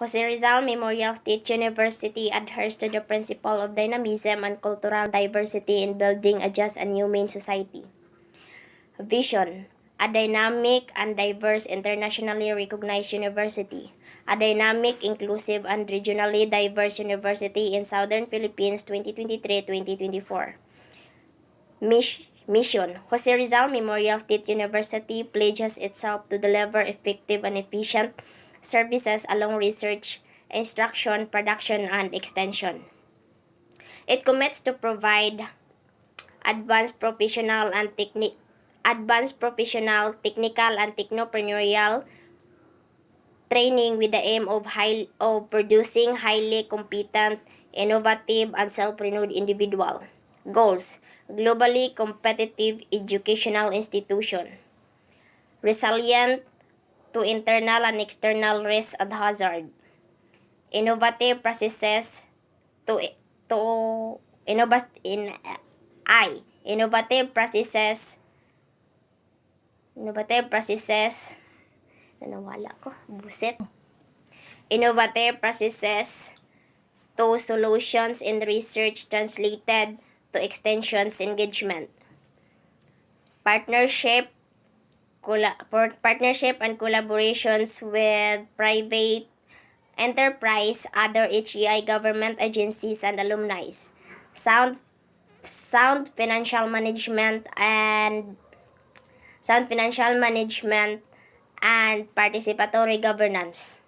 Jose Rizal Memorial State University adheres to the principle of dynamism and cultural diversity in building a just and humane society. Vision: a dynamic and diverse internationally recognized university. A dynamic, inclusive, and regionally diverse university in Southern Philippines 2023-2024. Mission: Jose Rizal Memorial State University pledges itself to deliver effective and efficient services along research, instruction, production, and extension. It commits to provide advanced professional, technical, and technopreneurial training with the aim of producing highly competent, innovative, and self-renewed individual. Goals: globally competitive educational institution, resilient to internal and external risks and hazard, innovative processes to innovative processes innovative processes to solutions in research translated to extensions engagement, partnership and collaborations with private enterprise, other HEI government agencies, and alumni, sound financial management and participatory governance.